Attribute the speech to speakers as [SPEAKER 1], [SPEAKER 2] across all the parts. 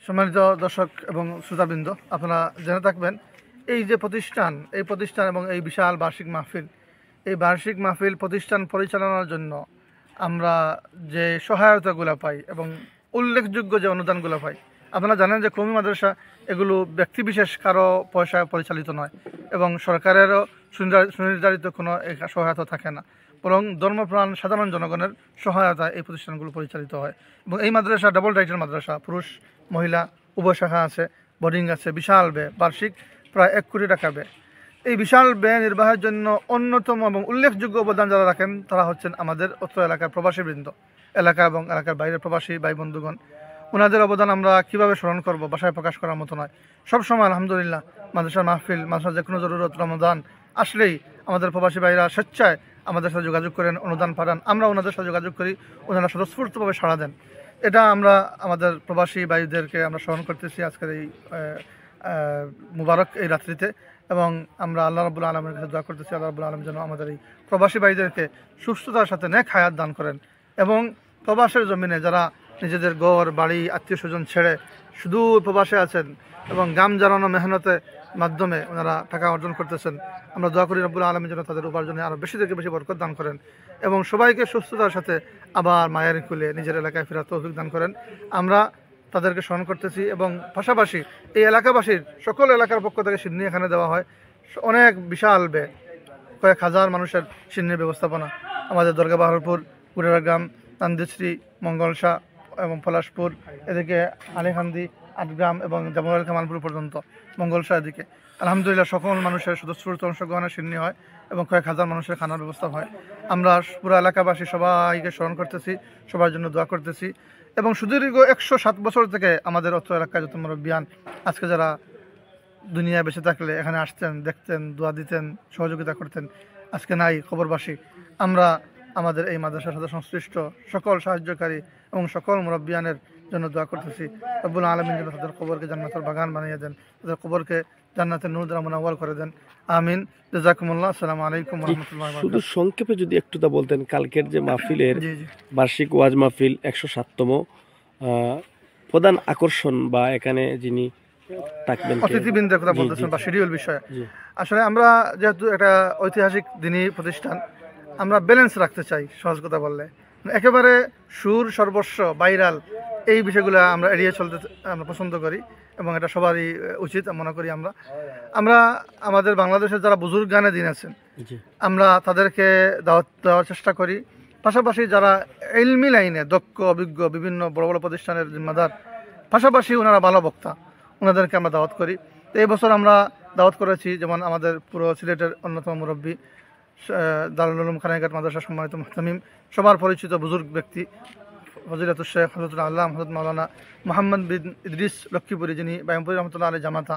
[SPEAKER 1] সম্মানিত দর্শক এবং শ্রোতাবৃন্দ, আপনারা জেনে থাকবেন এই যে প্রতিষ্ঠান এবং এই বিশাল বার্ষিক মাহফিল, এই বার্ষিক মাহফিল প্রতিষ্ঠান পরিচালনার জন্য আমরা যে সহায়তাগুলো পাই এবং উল্লেখযোগ্য যে অনুদানগুলো পাই, আপনারা জানেন যে কওমি মাদ্রাসা এগুলো ব্যক্তিবিশেষ কারো পয়সায় পরিচালিত নয় এবং সরকারেরও সুনির্ধারিত কোনো সহায়তা থাকে না, বরং ধর্মপ্রাণ সাধারণ জনগণের সহায়তায় এই প্রতিষ্ঠানগুলো পরিচালিত হয়। এবং এই মাদ্রাসা ডাবল ডাইটের মাদ্রাসা, পুরুষ মহিলা উভয় শাখা আছে, বোর্ডিং আছে, বিশাল ব্যয়, বার্ষিক প্রায় 1 কোটি টাকা ব্যয়। এই বিশাল ব্যয় নির্বাহের জন্য অন্যতম এবং উল্লেখযোগ্য অবদান যারা রাখেন তারা হচ্ছেন আমাদের অত্র এলাকার প্রবাসীবৃন্দ, এলাকা এবং এলাকার বাইরের প্রবাসী ভাই বন্ধুগণ। ওনাদের অবদান আমরা কীভাবে স্মরণ করব, ভাষায় প্রকাশ করার মতো নয়। সবসময় আলহামদুলিল্লাহ মাদ্রাসার মাহফিল, মাদ্রাসার যে কোনো জরুরত, রমজান আসলেই আমাদের প্রবাসী ভাইরা স্বেচ্ছায় আমাদের সাথে যোগাযোগ করেন, অনুদান পাঠান, আমরা ওনাদের সাথে যোগাযোগ করি, ওনারা স্বতঃস্ফূর্তভাবে সাড়া দেন। এটা আমরা আমাদের প্রবাসী ভাইদেরকে আমরা স্মরণ করতেছি আজকের এই মুবারক এই রাত্রিতে, এবং আমরা আল্লাহ রাব্বুল আলামিনের কাছে দোয়া করতেছি আল্লাহ রাব্বুল আলামিন যেন আমাদের এই প্রবাসী ভাইদেরকে সুস্থতার সাথে নেক হায়াত দান করেন এবং প্রবাসের জমিনে যারা নিজেদের ঘর বাড়ি আত্মীয় স্বজন ছেড়ে শুধু প্রবাসে আছেন এবং গাম জ্বালানো মেহনতের মাধ্যমে ওনারা টাকা অর্জন করতেছেন, আমরা দোয়া করি রব্বুল আলামিন যেন তাদের উপার্জনে আরও বেশি থেকে বেশি বরকত দান করেন এবং সবাইকে সুস্থতার সাথে আবার মায়ের কুলে নিজের এলাকায় ফেরার তৌফিক দান করেন। আমরা তাদেরকে স্মরণ করতেছি এবং পাশাপাশি এই এলাকাবাসীর সকল এলাকার পক্ষ থেকে সিন্নি এখানে দেওয়া হয়, অনেক বিশাল ব্যয়, কয়েক হাজার মানুষের সিন্নির ব্যবস্থাপনা আমাদের দরগা বাহারপুর, কুড়েরাগ্রাম, তান্দিশ্রী, মঙ্গলসা এবং পলাশপুর, এদিকে আলিখান্দি, আটগ্রাম এবং জামুরাল কামালপুর পর্যন্ত মঙ্গলসা এদিকে আলহামদুলিল্লাহ সকল মানুষের স্বতঃস্ফূর্ত অংশগ্রহণের সিন্নি হয় এবং কয়েক হাজার মানুষের খানার ব্যবস্থা হয়। আমরা পুরো এলাকাবাসী সবাইকে স্মরণ করতেছি, সবার জন্য দোয়া করতেছি এবং সুদীর্ঘ 107 বছর থেকে আমাদের অত্র এলাকায় যত মুরব্বিয়ান আজকে যারা দুনিয়ায় বেঁচে থাকলে এখানে আসতেন, দেখতেন, দোয়া দিতেন, সহযোগিতা করতেন, আজকে নাই খবরবাসী। আমরা আমাদের এই মাদ্রাসার সাথে সংশ্লিষ্ট সকল সাহায্যকারী এবং সকল মুরব্বিয়ানের জন্য দোয়া করতেছি রব্বুল আলামিন যেন তাদের কবরকে জান্নাতের বাগান বানিয়ে দেন, তাদের কবরকে জান্নাতের নূর দ্বারা মুনাওয়ার করে দেন। আমিন। জাযাকুমুল্লাহ। আসসালামু আলাইকুম ওয়া রাহমাতুল্লাহি ওয়া বারাকাতুহু।
[SPEAKER 2] শুধু সংক্ষেপে যদি একটু তা বলতেন, কালকের যে মাহফিলের বার্ষিক ওয়াজ মাহফিল 107তম, প্রধান আকর্ষণ বা এখানে যিনি থাকবেন
[SPEAKER 1] অতিথিবৃন্দের কথা বলতেছেন বা শিডিউল বিষয়ে, আসলে আমরা যেহেতু একটা ঐতিহাসিক দিনী প্রতিষ্ঠান, আমরা ব্যালেন্স রাখতে চাই। সহজ কথা বললে একেবারে সুর সর্বস্ব ভাইরাল এই বিষয়গুলো আমরা এড়িয়ে চলতে আমরা পছন্দ করি এবং এটা সবারই উচিত মনে করি। আমরা আমাদের বাংলাদেশের যারা বুজুর্গ গানে দিন আছেন আমরা তাদেরকে দাওয়াত দেওয়ার চেষ্টা করি, পাশাপাশি যারা ইলমি লাইনে দক্ষ অভিজ্ঞ বিভিন্ন বড় বড় প্রতিষ্ঠানের জিম্মাদার, পাশাপাশি ওনারা ভালো বক্তা, ওনাদেরকে আমরা দাওয়াত করি। তো এই বছর আমরা দাওয়াত করেছি যেমন আমাদের পুরো সিলেটের অন্যতম মুরব্বী দারুল উলুম খানাইঘাট মাদ্রাসা সম্মানিত মুহতামিম, সবার পরিচিত বুজুর্গ ব্যক্তি ফজিলাতুল শেখ হযরতুল আল্লাহ হযরত মাওলানা মুহাম্মদ বিন ইদ্রিস লক্ষ্মীপুরী, যিনি বায়ুমপুরী রহমতুল্লাহ আলাইহি জামাতা,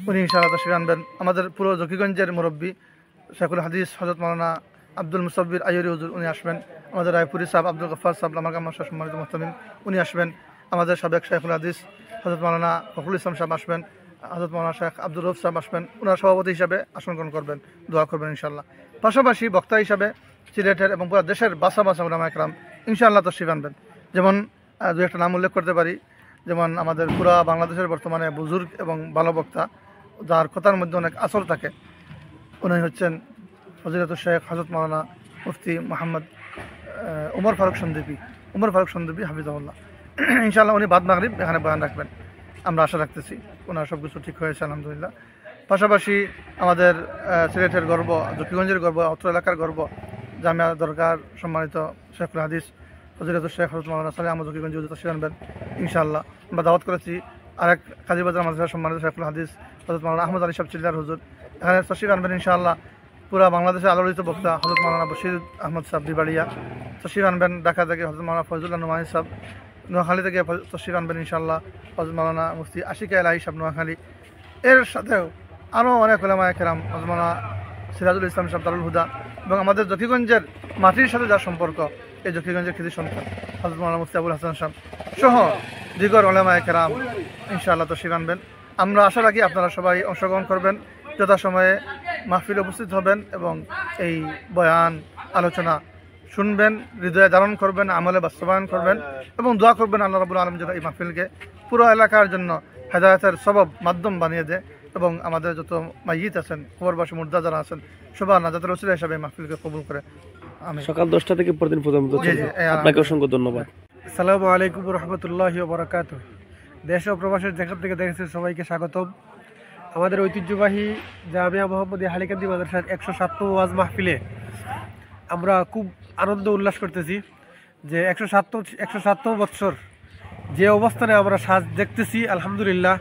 [SPEAKER 1] উনি ইনশাআল্লাহ তাশরীফ আনবেন। আমাদের পুরো জকিগঞ্জের মুরব্বী শেখুল হাদিস হযরত মাওলানা আব্দুল মুসাব্বির আইয়ুরি হুজুর, উনি আসবেন। আমাদের রায়পুরি সাহেব আব্দুল গফফার সাহেব লামারগাম মাদ্রাসা সম্মানিত মুহতামিম, উনি আসবেন। আমাদের সাবেক শেখুল হাদিস হযরত মাওলানা ফখরুল ইসলাম সাহেব আসবেন, হযরত মাওলানা শেখ আব্দুর রউফ সাহেব আসবেন, ওনারা সভাপতি হিসাবে আসন গ্রহণ করবেন, দোয়া করবেন ইনশাআল্লাহ। পাশাপাশি বক্তা হিসাবে সিলেটের এবং পুরো দেশের বাসা উলামা একরাম ইনশাআল্লাহ তাশরীফ আনবেন। যেমন দু একটা নাম উল্লেখ করতে পারি, যেমন আমাদের পুরা বাংলাদেশের বর্তমানে বুজুর্গ এবং ভালো বক্তা যার কথার মধ্যে অনেক আসর থাকে, উনি হচ্ছেন ফজিলাতুল শেখ হযরত মাওলানা মুফতি মোহাম্মদ উমর ফারুক সন্দীপী হাফিজাহুল্লাহ। ইনশাআল্লাহ উনি বাদ মাগরিব এখানে বয়ান রাখবেন, আমরা আশা রাখতেছি। ওনার সব কিছু ঠিক হয়েছে আলহামদুলিল্লাহ। পাশাপাশি আমাদের সিলেটের গর্ব, জকিগঞ্জের গর্ব, অত্র এলাকার গর্ব জামিয়া দরগার সম্মানিত শেখুল হাদিস ফজিলাতুল শেখ হযরত মাওলানা সালেহ আহমদ জকিগঞ্জ হুজুর তাশরীফ আনবেন ইনশাআল্লাহ। আমরা দাওয়াত করেছি আরেক কাজীবাজার মাদ্রাসার সম্মানিত শেখুল হাদিস হযরত মাওলানা আহমদ আলী সাহেব চিল্লার হুজুর, এখানে তাশরীফ আনবেন ইনশাআল্লাহ। পুরা বাংলাদেশের আলোড়িত বক্তা হযরত মাওলানা বশির আহমদ সাহেব বিবাড়িয়া তাশরীফ আনবেন। ঢাকা থেকে হযরত মাওলানা ফয়জুল্লাহ নোমানী সাহেব, নোয়াখালী থেকে তাশরীফ আনবেন ইনশাআল্লাহ হযরত মাওলানা মুফতি আশিকা এলাহি সাহেব নোয়াখালী। এর সাথেও আরও অনেক উলামা একরাম, হযরত মাওলানা সিরাজুল ইসলাম সাহেব দারুল হুদা, এবং আমাদের জকিগঞ্জের মাটির সাথে যার সম্পর্ক এই জকিগঞ্জের কৃতি সন্তান হযরত মাওলানা মুফতি আবুল হাসান সাহেব সহ দিগর উলামা একরাম ইনশাআল্লাহ তাশরীফ আনবেন। আমরা আশা রাখি আপনারা সবাই অংশগ্রহণ করবেন, যথাসময়ে মাহফিলে উপস্থিত হবেন এবং এই বয়ান আলোচনা শুনবেন, হৃদয়ে ধারণ করবেন, আমলে বাস্তবায়ন করবেন এবং দোয়া করবেন আল্লাহ রাব্বুল আলামিন যেন এই মাহফিলকে পুরো এলাকার জন্য হেদায়তের সবব মাধ্যম বানিয়ে দেয় এবং আমাদের যত মাইয়িত আছেন কবরবাসী মুর্দা যারা আছেন সবার নাজাতের ওসিলা হিসাবে এই মাহফিলকে কবুল করে। আমি
[SPEAKER 2] সকাল 10টা থেকে প্রতিদিন প্রথমত
[SPEAKER 1] জি, জি,
[SPEAKER 2] আপনাকে অসংখ্য ধন্যবাদ।
[SPEAKER 3] আসসালামু আলাইকুম রহমতুল্লাহি বারাকাত। দেশ ও প্রবাসের যেখান থেকে দেখেছেন সবাইকে স্বাগতম। আমাদের ঐতিহ্যবাহী জামিয়া মোহাম্মদী হালিকান্দি মাদ্রাসার 107তম ওয়াজ মাহফিলে আমরা খুব আনন্দ উল্লাস করতেছি যে 107তম বৎসর যে অবস্থানে আমরা সাজ দেখতেছি, আলহামদুলিল্লাহ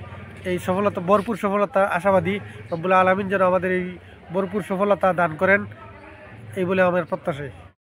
[SPEAKER 3] এই সফলতা ভরপুর সফলতা আশাবাদী রব্বুল আলামিন যেন আমাদের এই ভরপুর সফলতা দান করেন এই বলে আমার প্রত্যাশা।